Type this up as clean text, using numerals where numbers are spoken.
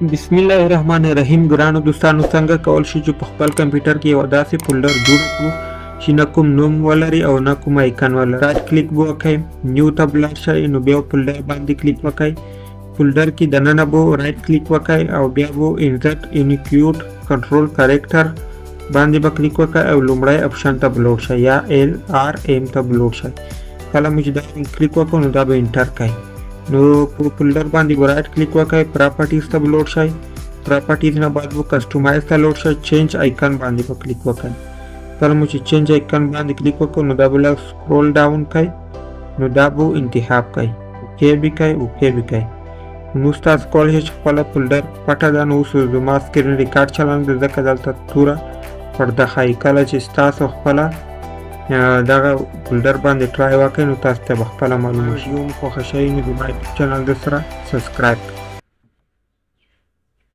बिस्मिल्लाहिर्रहमानिर्रहीम ګرانو دوستانو څنګه کول شي چې په خپل کمپیوټر کې یو داسې فولډر جوړ کړو چې نه کوم نوم ولري او نه کوم آیکن ولري. رایټ کلیک وکړئ، نیو ته لاړ شئ، نو بیا فولډر باندې کلیک وکړئ. فولډر کې دننه به رایټ کلیک وکړئ او بیا به انسرټ انکلود کنټرول کریکټر باندې به کلیک وکړئ او لومړی اپشن ته به لاړ شئ یا LRM ته به لاړ شئ. کله مو چې دا کلیک وکړو نو دا به انټر کړئ. نو په فولډر باندې به رایټ کلیک وکړئ، پراپرټیز ته به لاړ شئ. پراپرټیز نه بعد به کسټمایز ته لاړ شئ، چینج آیکن باندې به کلیک وکړئ. کله مو چې چینج آیکن باندې کلیک وکړو نو دا به لږ سکرول ډاون کړئ، نو دا به انتخاب کړئ، اوکې به کړئ، اوکې به کړئ. نو تاسو کولی شئ چې خپله فولډر پټه ده. نو اوس زما سکرین ریکارډ چلند دی ځکه دلته توره پرده ښایي. کله چې ستاسو خپله دغه فولډر باندې ټرای وکړئ نو تاسو ته به خپله معلومه شي. ویډیو مو خوښه شوې نو زما یوټیوب چینل در سره سبسکرایب کړئ.